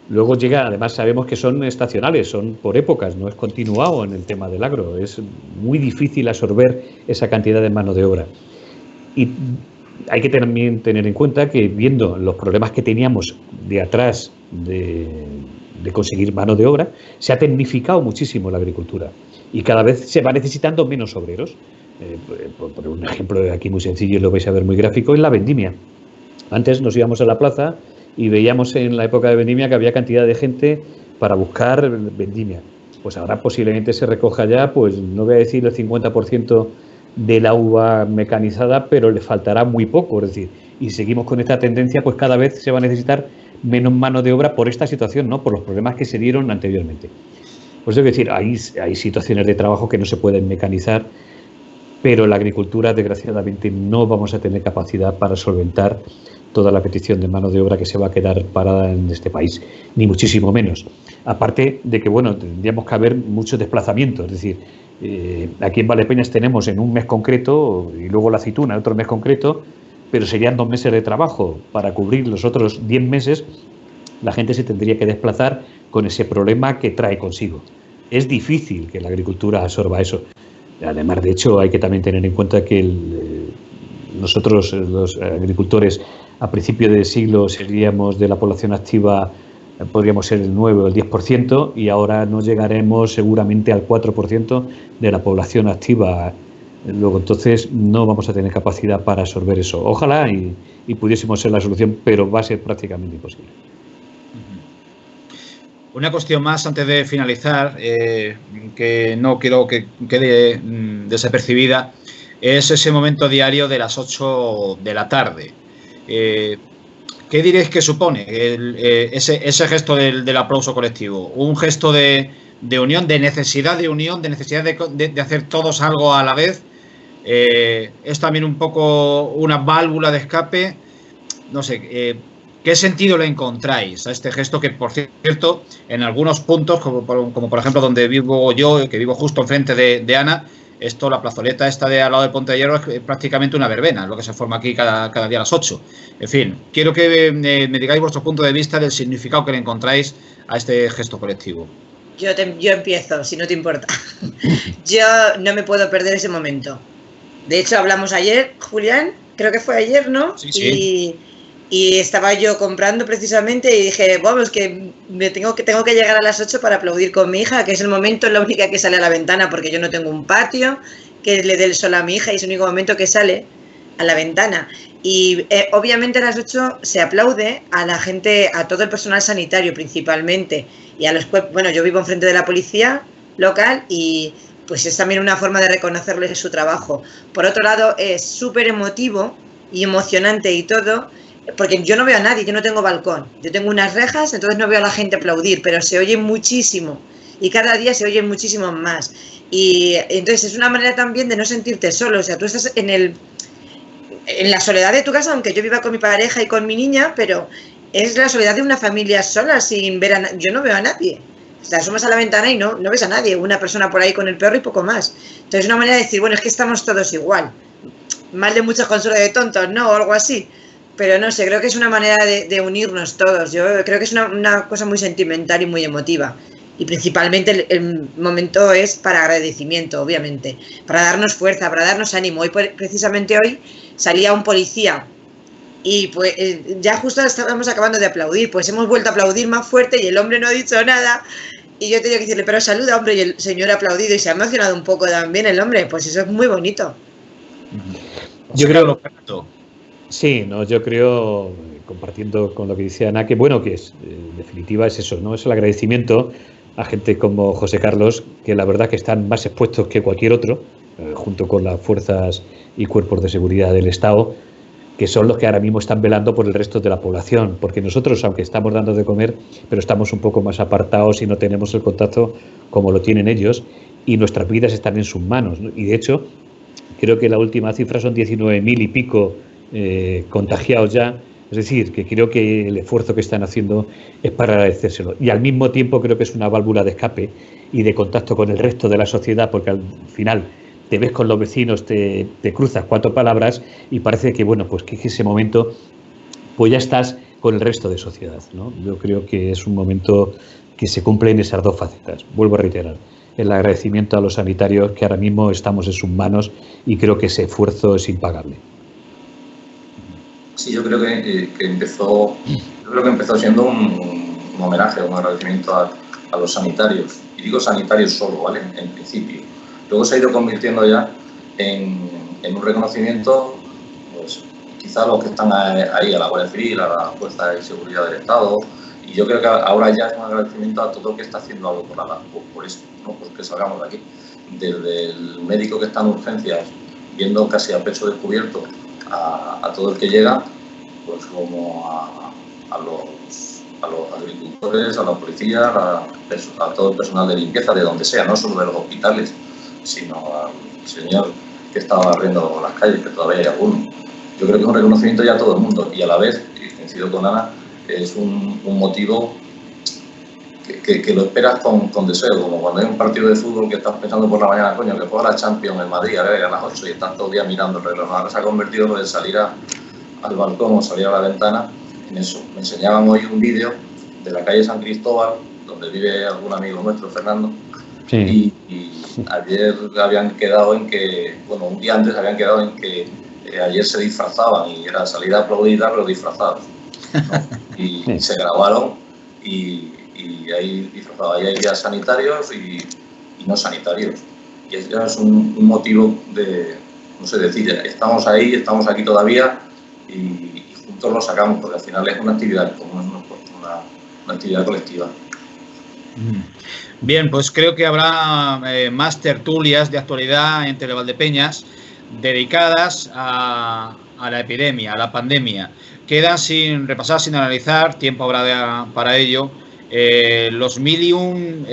Luego llega, además sabemos que son estacionales, son por épocas, no es continuado en el tema del agro. Es muy difícil absorber esa cantidad de mano de obra. Y hay que también tener en cuenta que, viendo los problemas que teníamos de atrás de conseguir mano de obra, se ha tecnificado muchísimo la agricultura y cada vez se va necesitando menos obreros. Por un ejemplo aquí muy sencillo, y lo vais a ver muy gráfico, es la vendimia. Antes nos íbamos a la plaza y veíamos en la época de vendimia que había cantidad de gente para buscar vendimia. Pues ahora posiblemente se recoja ya, pues no voy a decir el 50% de la uva mecanizada, pero le faltará muy poco, es decir, y seguimos con esta tendencia, pues cada vez se va a necesitar menos mano de obra por esta situación, ¿no? Por los problemas que se dieron anteriormente. Pues es decir, hay situaciones de trabajo que no se pueden mecanizar, pero la agricultura, desgraciadamente, no vamos a tener capacidad para solventar toda la petición de mano de obra que se va a quedar parada en este país, ni muchísimo menos. Aparte de que, bueno, tendríamos que haber muchos desplazamientos, es decir, aquí en Valdepeñas tenemos en un mes concreto y luego la aceituna en otro mes concreto, pero serían 2 meses de trabajo. Para cubrir los otros 10 meses, la gente se tendría que desplazar con ese problema que trae consigo. Es difícil que la agricultura absorba eso. Además, de hecho, hay que también tener en cuenta que nosotros, los agricultores, a principio del siglo seríamos de la población activa, podríamos ser el 9 o el 10%, y ahora no llegaremos seguramente al 4% de la población activa. Luego, entonces, no vamos a tener capacidad para absorber eso. Ojalá y pudiésemos ser la solución, pero va a ser prácticamente imposible. Una cuestión más antes de finalizar, que no quiero que quede desapercibida, es ese momento diario de las 8 de la tarde. ¿Qué diréis que supone ese gesto del aplauso colectivo? Un gesto de unión, de necesidad de hacer todos algo a la vez. Es también un poco una válvula de escape. No sé, ¿qué sentido le encontráis a este gesto que, por cierto, en algunos puntos, como por ejemplo donde vivo yo, que vivo justo enfrente de Ana, la plazoleta esta de al lado del Ponte de Hierro es prácticamente una verbena, lo que se forma aquí cada día a las 8. En fin, quiero que me digáis vuestro punto de vista del significado que le encontráis a este gesto colectivo. Yo empiezo, si no te importa. Yo no me puedo perder ese momento. De hecho, hablamos ayer, Julián, creo que fue ayer, ¿no? Sí. Y estaba yo comprando precisamente y dije, vamos, que tengo que llegar a las 8 para aplaudir con mi hija, que es el momento, la única que sale a la ventana, porque yo no tengo un patio que le dé el sol a mi hija y es el único momento que sale a la ventana. Y obviamente a las 8 se aplaude a la gente, a todo el personal sanitario principalmente, y a los bueno, yo vivo enfrente de la policía local y pues es también una forma de reconocerles su trabajo. Por otro lado, es súper emotivo y emocionante y todo, porque yo no veo a nadie, yo no tengo balcón, yo tengo unas rejas, entonces no veo a la gente aplaudir, pero se oye muchísimo y cada día se oyen muchísimo más. Y entonces es una manera también de no sentirte solo, o sea, tú estás en la soledad de tu casa, aunque yo viva con mi pareja y con mi niña, pero es la soledad de una familia sola sin ver a yo no veo a nadie. O sea, asomas a la ventana y no ves a nadie, una persona por ahí con el perro y poco más. Entonces es una manera de decir, bueno, es que estamos todos igual. Mal de muchos consuelo de tontos, ¿no? O algo así. Pero no sé, creo que es una manera de unirnos todos. Yo creo que es una cosa muy sentimental y muy emotiva. Y principalmente el momento es para agradecimiento, obviamente. Para darnos fuerza, para darnos ánimo. Precisamente hoy salía un policía y pues ya justo estábamos acabando de aplaudir. Pues hemos vuelto a aplaudir más fuerte y el hombre no ha dicho nada. Y yo tenía que decirle, pero saluda, hombre. Y el señor ha aplaudido y se ha emocionado un poco también el hombre. Pues eso es muy bonito. Yo creo que sí, no, yo creo, compartiendo con lo que dice Ana, que bueno, que es, en definitiva es eso, ¿no? Es el agradecimiento a gente como José Carlos, que la verdad que están más expuestos que cualquier otro, junto con las fuerzas y cuerpos de seguridad del Estado, que son los que ahora mismo están velando por el resto de la población, porque nosotros, aunque estamos dando de comer, pero estamos un poco más apartados y no tenemos el contacto como lo tienen ellos, y nuestras vidas están en sus manos, ¿no? Y de hecho, creo que la última cifra son 19.000 y pico contagiados ya. Es decir, que creo que el esfuerzo que están haciendo es para agradecérselo. Y al mismo tiempo creo que es una válvula de escape y de contacto con el resto de la sociedad, porque al final te ves con los vecinos, te cruzas 4 palabras y parece que, bueno, pues que ese momento pues ya estás con el resto de sociedad, ¿no? Yo creo que es un momento que se cumple en esas 2 facetas. Vuelvo a reiterar, el agradecimiento a los sanitarios, que ahora mismo estamos en sus manos, y creo que ese esfuerzo es impagable. Sí, yo creo que empezó siendo un homenaje, un agradecimiento a los sanitarios. Y digo sanitarios solo, ¿vale? En principio. Luego se ha ido convirtiendo ya en un reconocimiento, pues quizá los que están ahí, a la Guardia Civil, a la Fuerza de Seguridad del Estado. Y yo creo que ahora ya es un agradecimiento a todo el que está haciendo algo por esto, ¿no? Porque salgamos de aquí. Desde el médico que está en urgencias, viendo casi a pecho descubierto a todo el que llega, pues como a los agricultores, a los policías, a todo el personal de limpieza, de donde sea, no solo de los hospitales, sino al señor que estaba barriendo las calles, que todavía hay alguno. Yo creo que es un reconocimiento ya a todo el mundo, y a la vez, y coincido con Ana, es un motivo que lo esperas con deseo, como cuando hay un partido de fútbol que estás pensando por la mañana, coño, que juega la Champions en Madrid, a ver, a las 8 y estás todo el día mirando el reloj. Ahora se ha convertido lo de salir al balcón o salir a la ventana en eso. Me enseñaban hoy un vídeo de la calle San Cristóbal, donde vive algún amigo nuestro, Fernando, sí. y ayer habían quedado en que, bueno, un día antes habían quedado en que ayer se disfrazaban y era salir a aplaudir, pero disfrazados, ¿no? Y se grabaron y ahí disfrazados. Ahí hay días sanitarios y no sanitarios. Y eso es un motivo de, no sé, decir, estamos ahí, estamos aquí todavía y juntos lo sacamos, porque al final es una actividad común, una actividad colectiva. Bien, pues creo que habrá más tertulias de actualidad en Televaldepeñas dedicadas a la epidemia, a la pandemia. Quedan sin repasar, sin analizar, tiempo habrá para ello, los 1001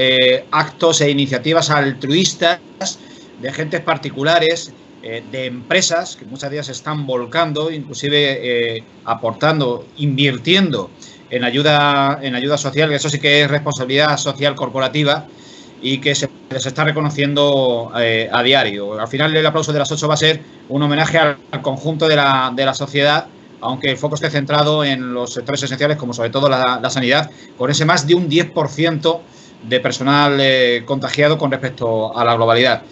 actos e iniciativas altruistas de gentes particulares, de empresas, que muchas de ellas se están volcando, inclusive aportando, invirtiendo en ayuda social, que eso sí que es responsabilidad social corporativa y que se les está reconociendo a diario. Al final el aplauso de las 8 va a ser un homenaje al conjunto de la sociedad, aunque el foco esté centrado en los sectores esenciales, como sobre todo la sanidad, con ese más de un 10% de personal contagiado con respecto a la globalidad.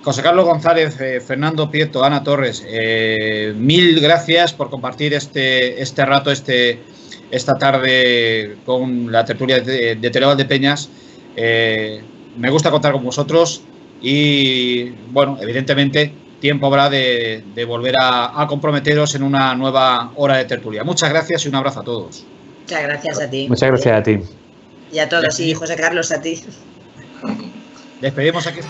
José Carlos González, Fernando Prieto, Ana Torres, 1000 gracias por compartir este rato, esta tarde con la tertulia de Televaldepeñas. Me gusta contar con vosotros y, bueno, evidentemente tiempo habrá de volver a comprometeros en una nueva hora de tertulia. Muchas gracias y un abrazo a todos. Muchas gracias a ti. Muchas gracias a ti. Y a todos, y José Carlos, a ti. Despedimos aquí.